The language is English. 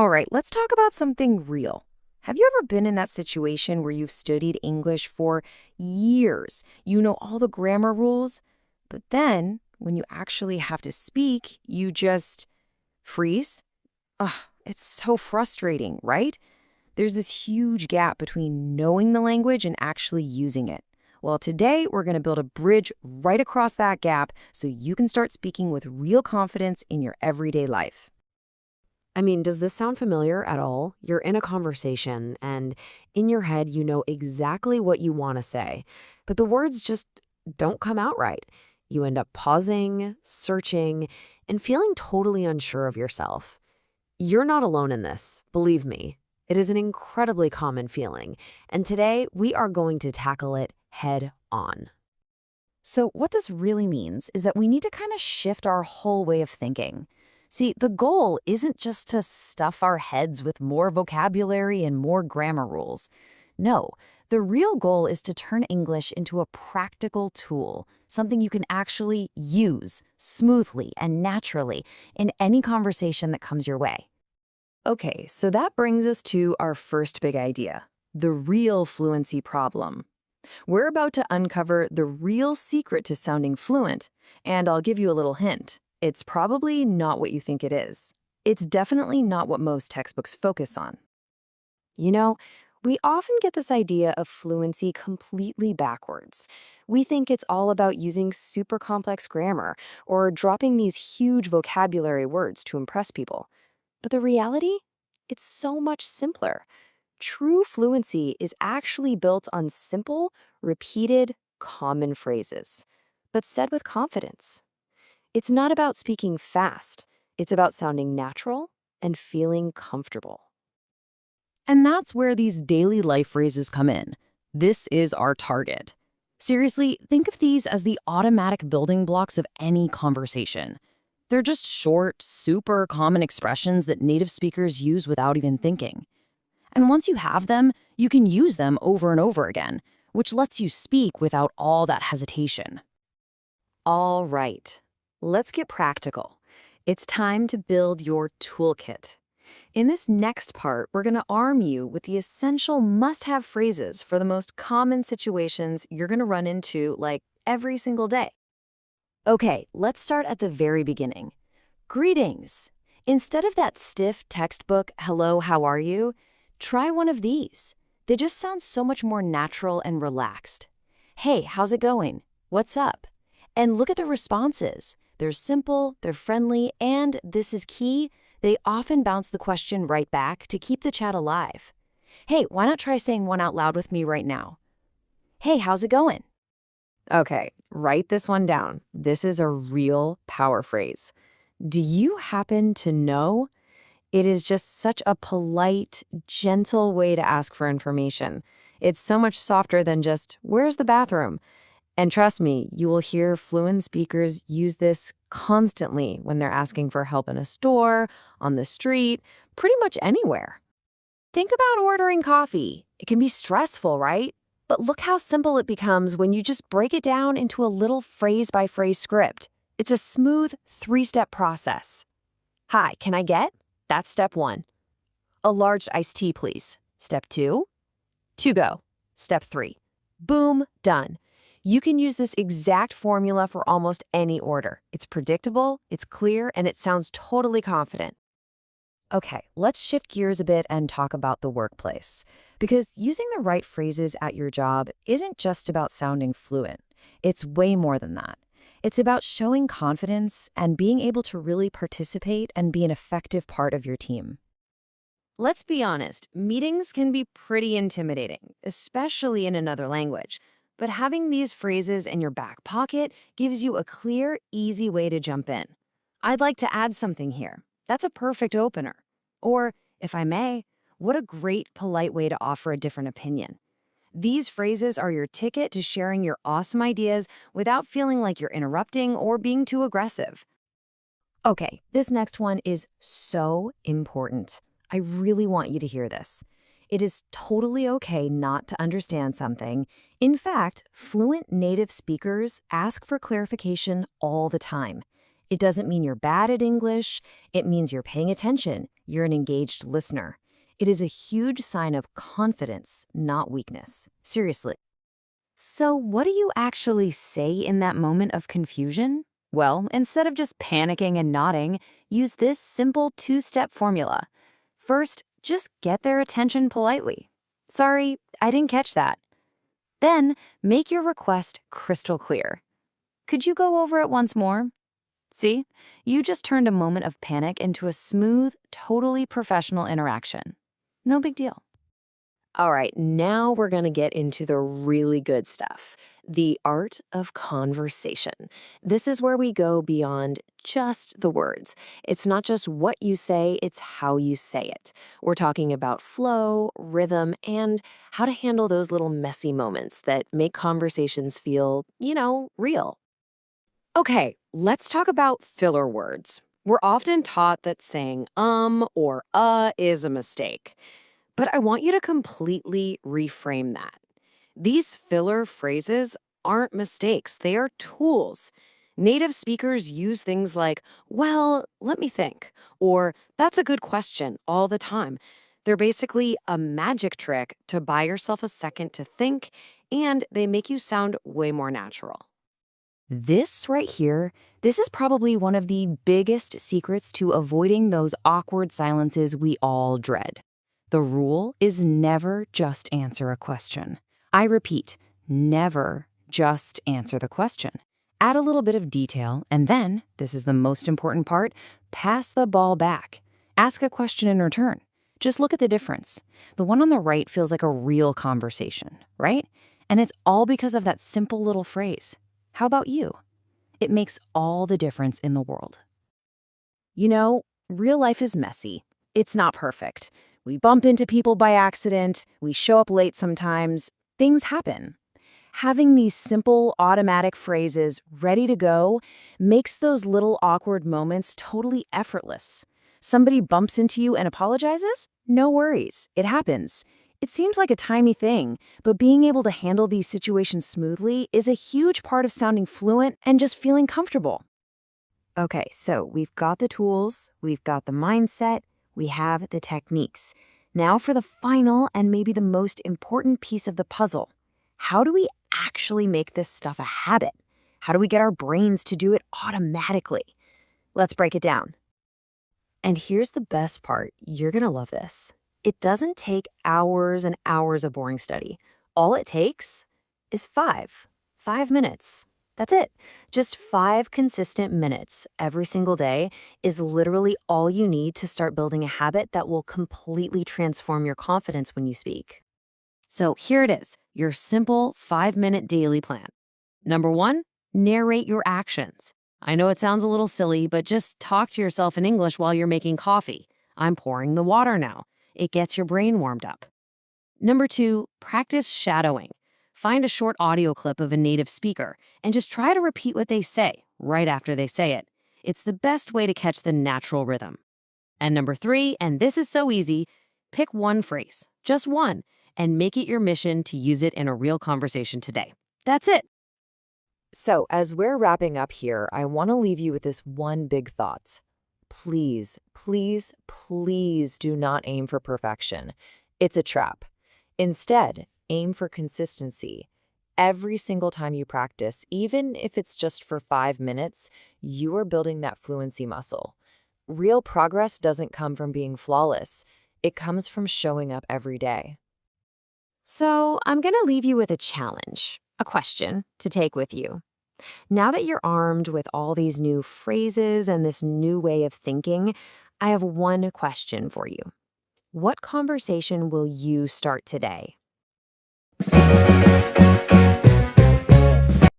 All right, let's talk about something real. Have you ever been in that situation where you've studied English for years? You know all the grammar rules, but then when you actually have to speak, you just freeze? Ugh, it's so frustrating, right? There's this huge gap between knowing the language and actually using it. Well, today we're going to build a bridge right across that gap so you can start speaking with real confidence in your everyday life. I mean, does this sound familiar at all? You're in a conversation, and in your head, you know exactly what you want to say, but the words just don't come out right. You end up pausing, searching, and feeling totally unsure of yourself. You're not alone in this, believe me. It is an incredibly common feeling, and today we are going to tackle it head on. So, what this really means is that we need to kind of shift our whole way of thinking. See, the goal isn't just to stuff our heads with more vocabulary and more grammar rules. No, the real goal is to turn English into a practical tool, something you can actually use smoothly and naturally in any conversation that comes your way. Okay, so that brings us to our first big idea, the real fluency problem. We're about to uncover the real secret to sounding fluent, and I'll give you a little hint. It's probably not what you think it is. It's definitely not what most textbooks focus on. You know, we often get this idea of fluency completely backwards. We think it's all about using super complex grammar or dropping these huge vocabulary words to impress people. But the reality? It's so much simpler. True fluency is actually built on simple, repeated, common phrases, but said with confidence. It's not about speaking fast. It's about sounding natural and feeling comfortable. And that's where these daily life phrases come in. This is our target. Seriously, think of these as the automatic building blocks of any conversation. They're just short, super common expressions that native speakers use without even thinking. And once you have them, you can use them over and over again, which lets you speak without all that hesitation. All right, let's get practical. It's time to build your toolkit. In this next part, we're going to arm you with the essential must-have phrases for the most common situations you're going to run into, like, every single day. Okay, let's start at the very beginning. Greetings. Instead of that stiff textbook, hello, how are you? Try one of these. They just sound so much more natural and relaxed. Hey, how's it going? What's up? And look at the responses. They're simple, they're friendly, and this is key, they often bounce the question right back to keep the chat alive. Hey, why not try saying one out loud with me right now? Hey, how's it going? Okay, write this one down. This is a real power phrase. Do you happen to know? It is just such a polite, gentle way to ask for information. It's so much softer than just, where's the bathroom? And trust me, you will hear fluent speakers use this constantly when they're asking for help in a store, on the street, pretty much anywhere. Think about ordering coffee. It can be stressful, right? But look how simple it becomes when you just break it down into a little phrase-by-phrase script. It's a smooth, three-step process. Hi, can I get? That's step one. A large iced tea, please. Step two. To go. Step three. Boom, done. You can use this exact formula for almost any order. It's predictable, it's clear, and it sounds totally confident. Okay, let's shift gears a bit and talk about the workplace. Because using the right phrases at your job isn't just about sounding fluent. It's way more than that. It's about showing confidence and being able to really participate and be an effective part of your team. Let's be honest, meetings can be pretty intimidating, especially in another language. But having these phrases in your back pocket gives you a clear, easy way to jump in. I'd like to add something here. That's a perfect opener. Or, if I may, what a great, polite way to offer a different opinion. These phrases are your ticket to sharing your awesome ideas without feeling like you're interrupting or being too aggressive. Okay, this next one is so important. I really want you to hear this. It is totally okay not to understand something. In fact, fluent native speakers ask for clarification all the time. It doesn't mean you're bad at English. It means you're paying attention. you're an engaged listener. It is a huge sign of confidence, not weakness. Seriously. So, what do you actually say in that moment of confusion? Well, instead of just panicking and nodding, use this simple two-step formula. First, just get their attention politely. Sorry, I didn't catch that. Then, make your request crystal clear. Could you go over it once more? See, you just turned a moment of panic into a smooth, totally professional interaction. No big deal. All right, now we're going to get into the really good stuff, the art of conversation. This is where we go beyond just the words. It's not just what you say, it's how you say it. We're talking about flow, rhythm, and how to handle those little messy moments that make conversations feel, real. Okay, let's talk about filler words. We're often taught that saying or is a mistake. But I want you to completely reframe that. These filler phrases aren't mistakes, they are tools. Native speakers use things like, well, let me think, or that's a good question all the time. They're basically a magic trick to buy yourself a second to think, and they make you sound way more natural. This right here, this is probably one of the biggest secrets to avoiding those awkward silences we all dread. The rule is never just answer a question. I repeat, never just answer the question. Add a little bit of detail, and then, this is the most important part, pass the ball back. Ask a question in return. Just look at the difference. The one on the right feels like a real conversation, right? And it's all because of that simple little phrase. How about you? It makes all the difference in the world. Real life is messy. It's not perfect. We bump into people by accident. We show up late sometimes. Things happen. Having these simple, automatic phrases ready to go makes those little awkward moments totally effortless. Somebody bumps into you and apologizes? No worries. It happens. It seems like a tiny thing, but being able to handle these situations smoothly is a huge part of sounding fluent and just feeling comfortable. Okay, so we've got the tools, we've got the mindset, we have the techniques. Now for the final and maybe the most important piece of the puzzle. How do we actually make this stuff a habit? How do we get our brains to do it automatically? Let's break it down. And here's the best part. You're going to love this. It doesn't take hours and hours of boring study. All it takes is 5 minutes. That's it. Just 5 consistent minutes every single day is literally all you need to start building a habit that will completely transform your confidence when you speak. So here it is, your simple 5-minute daily plan. Number 1, narrate your actions. I know it sounds a little silly, but just talk to yourself in English while you're making coffee. I'm pouring the water now. It gets your brain warmed up. Number 2, practice shadowing. Find a short audio clip of a native speaker and just try to repeat what they say right after they say it. It's the best way to catch the natural rhythm. And number 3, and this is so easy, pick one phrase, just one, and make it your mission to use it in a real conversation today. That's it. So, as we're wrapping up here, I want to leave you with this one big thought. Please, please, please do not aim for perfection. It's a trap. Instead, aim for consistency. Every single time you practice, even if it's just for 5 minutes, you are building that fluency muscle. Real progress doesn't come from being flawless. It comes from showing up every day. So, I'm going to leave you with a challenge, a question to take with you. Now that you're armed with all these new phrases and this new way of thinking, I have one question for you. What conversation will you start today?